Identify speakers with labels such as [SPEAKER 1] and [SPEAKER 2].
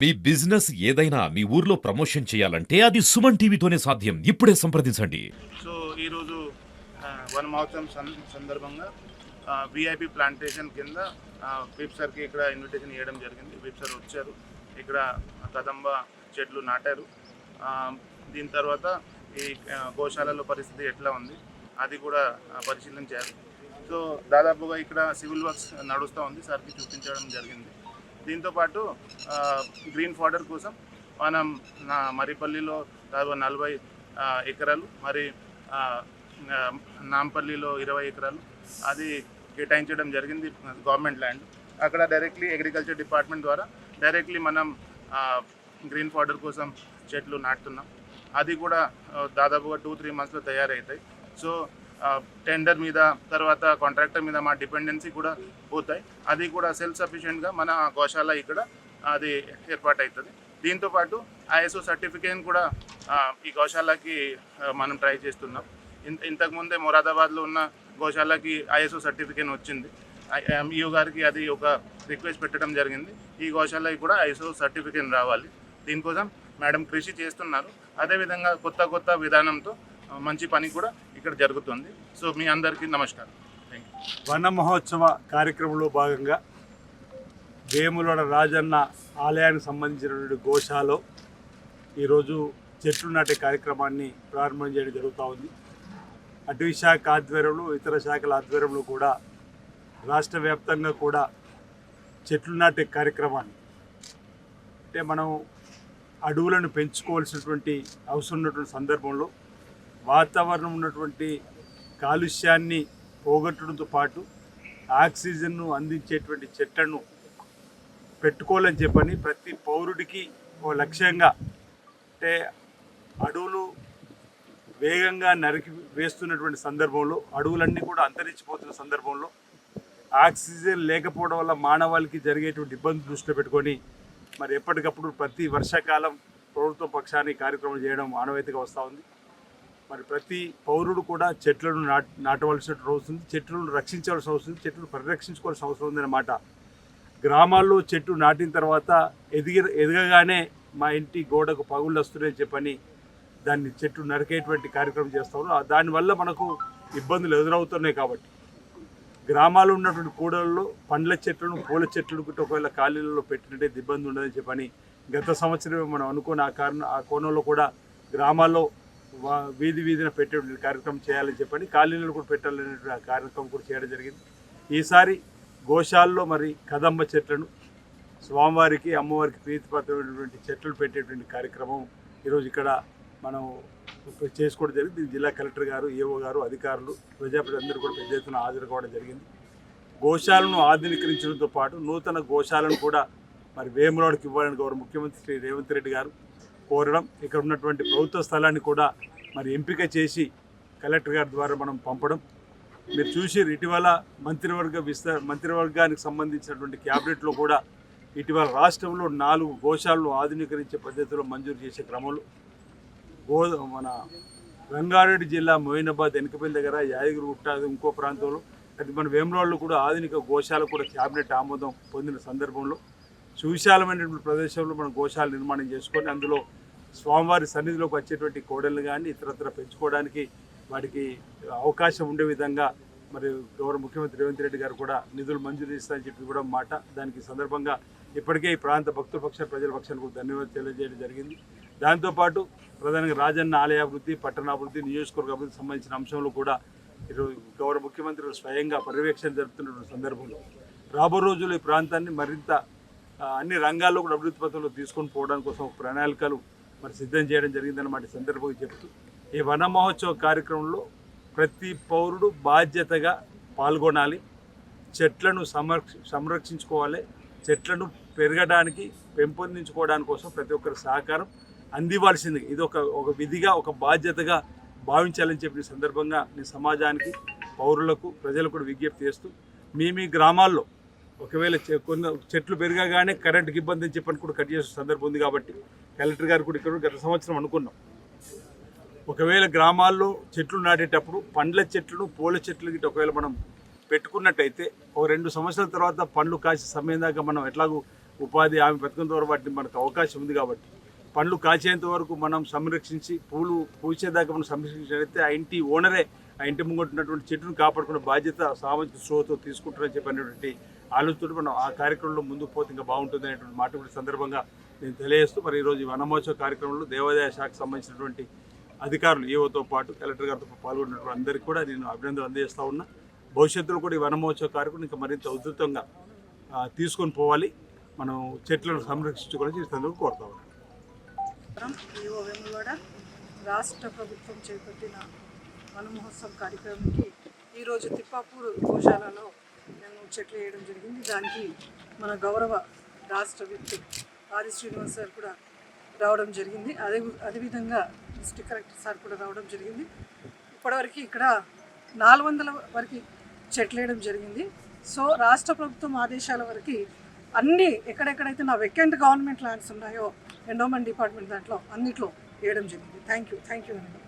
[SPEAKER 1] మీ business ఏదైనా మీ ఊర్లో promotion చేయాలంటే అది సుమన్ టీవీతోనే సాధ్యం. ఇప్పుడే సంప్రదించండి.
[SPEAKER 2] సో ఈరోజు వన మహోత్సవం సందర్భంగా విఐపి ప్లాంటేషన్ కింద విప్ సార్కి ఇక్కడ ఇన్విటేషన్ ఇవ్వడం జరిగింది. విప్ సార్ వచ్చారు, ఇక్కడ కదంబ చెట్లు నాటారు. దీని తర్వాత ఈ గోశాలలో పరిస్థితి ఎట్లా ఉంది అది కూడా పరిశీలించారు. సో దాదాపుగా ఇక్కడ సివిల్ వర్క్స్ నడుస్తూ ఉంది, సార్కి చూపించడం జరిగింది. దీంతోపాటు గ్రీన్ ఫాడర్ కోసం మనం మరిపల్లిలో దాదాపు 40 ఎకరాలు, మరి నాంపల్లిలో 20 ఎకరాలు అది కేటాయించడం జరిగింది గవర్నమెంట్ ల్యాండ్. అక్కడ డైరెక్ట్లీ అగ్రికల్చర్ డిపార్ట్మెంట్ ద్వారా డైరెక్ట్లీ మనం గ్రీన్ ఫాడర్ కోసం చెట్లు నాటుతున్నాం. అది కూడా దాదాపుగా 2-3 మంత్స్లో తయారవుతాయి. సో టెండర్ మీద, తర్వాత కాంట్రాక్టర్ మీద మా డిపెండెన్సీ కూడా పోతాయి. అది కూడా సెల్ఫ్ సఫిషియెంట్గా మన గోశాల ఇక్కడ అది ఏర్పాటు అవుతుంది. దీంతోపాటు ఐఎస్ఓ సర్టిఫికేట్ కూడా ఈ గోశాలకి మనం ట్రై చేస్తున్నాం. ఇంతకుముందే మొరాదాబాద్లో ఉన్న గోశాలకి ఐఎస్ఓ సర్టిఫికేట్ వచ్చింది. ఎంఈఓ గారికి అది ఒక రిక్వెస్ట్ పెట్టడం జరిగింది. ఈ గోశాలకి కూడా ఐఎస్ఓ సర్టిఫికేట్ రావాలి. దీనికోసం మేడం కృషి చేస్తున్నారు. అదేవిధంగా కొత్త విధానంతో మంచి పని కూడా ఇక్కడ జరుగుతుంది. సో మీ అందరికీ నమస్కారం. Thank you.
[SPEAKER 3] వన మహోత్సవ కార్యక్రమంలో భాగంగా వేములవాడ రాజన్న ఆలయానికి సంబంధించినటువంటి గోశాలలో ఈరోజు చెట్లు నాటే కార్యక్రమాన్ని ప్రారంభం చేయడం జరుగుతూ ఉంది. అటవీ శాఖ ఆధ్వర్యంలో, ఇతర శాఖల ఆధ్వర్యంలో కూడా రాష్ట్ర వ్యాప్తంగా కూడా చెట్లు నాటే కార్యక్రమాన్ని, అంటే మనం అడవులను పెంచుకోవాల్సినటువంటి అవసరం ఉన్నటువంటి సందర్భంలో వాతావరణం ఉన్నటువంటి కాలుష్యాన్ని పోగొట్టడంతో పాటు ఆక్సిజన్ను అందించేటువంటి చెట్లను పెట్టుకోవాలని చెప్పని ప్రతి పౌరుడికి ఓ లక్ష్యంగా, అంటే అడవులు వేగంగా నరికి వేస్తున్నటువంటి సందర్భంలో, అడవులన్నీ కూడా అంతరించిపోతున్న సందర్భంలో ఆక్సిజన్ లేకపోవడం వల్ల మానవాళికి జరిగేటువంటి ఇబ్బందులు దృష్టిలో పెట్టుకొని మరి ఎప్పటికప్పుడు ప్రతి వర్షాకాలం ప్రభుత్వ పక్షాన్ని కార్యక్రమం చేయడం ఆనవాయితీగా వస్తూ ఉంది. మరి ప్రతి పౌరుడు కూడా చెట్లను నాటవలసిన అవసరం ఉంది, చెట్లను రక్షించవలసిన అవసరం ఉంది, చెట్లను పరిరక్షించుకోవాల్సిన అవసరం ఉందన్నమాట. గ్రామాల్లో చెట్టు నాటిన తర్వాత ఎదగగానే మా ఇంటి గోడకు పగుళ్ళు వస్తున్నాయని చెప్పని దాన్ని చెట్టు నరికేటువంటి కార్యక్రమం చేస్తాము. దానివల్ల మనకు ఇబ్బందులు ఎదురవుతున్నాయి. కాబట్టి గ్రామాల్లో ఉన్నటువంటి కూడలలో పండ్ల చెట్లను, పూల చెట్లను ఒకవేళ ఖాళీలలో పెట్టినట్టు ఇబ్బంది ఉండదని చెప్పని గత సంవత్సరం మనం అనుకున్న ఆ కోణంలో కూడా గ్రామాల్లో వీధిన పెట్టేటువంటి కార్యక్రమం చేయాలని చెప్పని ఖాళీలను కూడా పెట్టాలనేటువంటి కార్యక్రమం కూడా చేయడం జరిగింది. ఈసారి గోశాలలో మరి కదంబ చెట్లను, స్వామివారికి అమ్మవారికి ప్రీతిపాత్రమైనటువంటి చెట్లు పెట్టేటువంటి కార్యక్రమం ఈరోజు ఇక్కడ మనం చేసుకోవడం జరిగింది. జిల్లా కలెక్టర్ గారు, ఏఓ గారు, అధికారులు, ప్రజాప్రతినిధులు అందరూ కూడా పెద్ద ఎత్తున హాజరు కావడం జరిగింది. గోశాలను ఆధునీకరించడంతో పాటు నూతన గోశాలను కూడా మరి వేములవాడకి ఇవ్వాలని గౌరవ ముఖ్యమంత్రి శ్రీ రేవంత్ రెడ్డి గారు కోరడం, ఇక్కడ ఉన్నటువంటి ప్రభుత్వ స్థలాన్ని కూడా మరి ఎంపిక చేసి కలెక్టర్ గారి ద్వారా మనం పంపడం మీరు చూసి, ఇటీవల మంత్రివర్గానికి సంబంధించినటువంటి క్యాబినెట్లో కూడా ఇటీవల రాష్ట్రంలో 4 గోశాలను ఆధునీకరించే పద్ధతిలో మంజూరు చేసే క్రమంలో మన రంగారెడ్డి జిల్లా మోయినాబాద్ వెనకపల్లి దగ్గర, యాదగిరిగుట్ట, ఇంకో ప్రాంతంలో, అది మన వేములవాడలో కూడా ఆధునిక గోశాల కూడా క్యాబినెట్ ఆమోదం పొందిన సందర్భంలో సువిశాలమైనటువంటి ప్రదేశంలో మనం గోశాల నిర్మాణం చేసుకొని అందులో స్వామివారి సన్నిధిలోకి వచ్చేటువంటి కోడళ్ళు కానీ ఇతరత్ర పెంచుకోవడానికి వాటికి అవకాశం ఉండే విధంగా మరి గౌరవ ముఖ్యమంత్రి రేవంత్ రెడ్డి గారు కూడా నిధులు మంజూరు చేస్తారని చెప్పి కూడా మాట. దానికి సందర్భంగా ఇప్పటికే ఈ ప్రాంత భక్తుల పక్షాన, ప్రజల పక్షానికి ధన్యవాదాలు తెలియజేయడం జరిగింది. దాంతోపాటు ప్రధానంగా రాజన్న ఆలయాభివృద్ధి, పట్టణాభివృద్ధి, నియోజకవర్గ అభివృద్ధికి సంబంధించిన అంశంలో కూడా ఈరోజు గౌరవ ముఖ్యమంత్రి స్వయంగా పర్యవేక్షణ జరుపుతున్న సందర్భంలో రాబో రోజుల్లో ఈ ప్రాంతాన్ని మరింత అన్ని రంగాల్లో కూడా అభివృద్ధి పథంలో తీసుకొని పోవడానికి కోసం ప్రణాళికలు మరి సిద్ధం చేయడం జరిగిందన్నమాట. సందర్భంగా చెప్తూ ఈ వన మహోత్సవ కార్యక్రమంలో ప్రతి పౌరుడు బాధ్యతగా పాల్గొనాలి, చెట్లను సంరక్షించుకోవాలి, చెట్లను పెరగడానికి, పెంపొందించుకోవడానికి కోసం ప్రతి ఒక్కరి సహకారం అందివ్వాల్సింది. ఇది ఒక విధిగా, ఒక బాధ్యతగా భావించాలని చెప్పిన సందర్భంగా నేను సమాజానికి, పౌరులకు, ప్రజలకు కూడా విజ్ఞప్తి చేస్తూ, మీ గ్రామాల్లో ఒకవేళ కొన్ని చెట్లు పెరగగానే కరెంటుకి ఇబ్బంది అని చెప్పని కూడా కట్ చేసే సందర్భం ఉంది. కాబట్టి కలెక్టర్ గారు కూడా ఇక్కడ గత సంవత్సరం అనుకున్నాం, ఒకవేళ గ్రామాల్లో చెట్లు నాటేటప్పుడు పండ్ల చెట్లను, పూల చెట్లు గిట్ట ఒకవేళ మనం పెట్టుకున్నట్టయితే ఒక 2 సంవత్సరాల తర్వాత పండ్లు కాసే సమయం దాకా మనం ఎట్లాగూ ఉపాధి హామీ పథకం ద్వారా వాటిని మనకు అవకాశం ఉంది కాబట్టి పండ్లు కాచేంత వరకు మనం సంరక్షించి పూలు పూసేదాకా మనం సంరక్షించినట్లయితే ఆ ఇంటి ఓనరే ఆ ఇంటి ముంగట ఉన్నటువంటి చెట్టును కాపాడుకునే బాధ్యత సామాజిక స్పృహతో తీసుకుంటారని చెప్పినటువంటి ఆలోచనతో మనం ఆ కార్యక్రమంలో ముందుకు పోతే ఇంకా బాగుంటుంది అనేటువంటి మాట కూడా సందర్భంగా నేను తెలియజేస్తూ మరి ఈరోజు ఈ వనమహోత్సవ కార్యక్రమంలో దేవాదాయ శాఖకు సంబంధించినటువంటి అధికారులు ఏవోతో పాటు కలెక్టర్ గారితో పాల్గొన్నటువంటి అందరికీ కూడా నేను అభినందనలు అందజేస్తూ ఉన్నా. భవిష్యత్తులో కూడా ఈ వనమహోత్సవ కార్యక్రమం ఇంకా మరింత ఉధృతంగా తీసుకొని పోవాలి, మనం చెట్లను సంరక్షించుకోవాలని ఈ సందర్భంగా కోరుతా ఉన్నాను.
[SPEAKER 4] ఈవో వేములవాడ రాష్ట్ర ప్రభుత్వం చేపట్టిన వనమహోత్సవం కార్యక్రమానికి ఈరోజు తిప్పాపూర్ గోశాలలో మేము చెట్లు వేయడం జరిగింది. దానికి మన గౌరవ రాష్ట్ర విప్ ఆది శ్రీనివాస్ సార్ కూడా రావడం జరిగింది. అదేవిధంగా డిస్ట్రిక్ట్ కలెక్టర్ సార్ కూడా రావడం జరిగింది. ఇప్పటివరకు ఇక్కడ 400 వరకు చెట్లు వేయడం జరిగింది. సో రాష్ట్ర ప్రభుత్వం ఆదేశాల వరకు అన్నీ ఎక్కడెక్కడైతే నా వెకెంట్ గవర్నమెంట్ ల్యాండ్స్ ఉన్నాయో ఎండోమెంట్ డిపార్ట్మెంట్ దాంట్లో అన్నిట్లో వేయడం జరిగింది. థ్యాంక్ యూ అండి.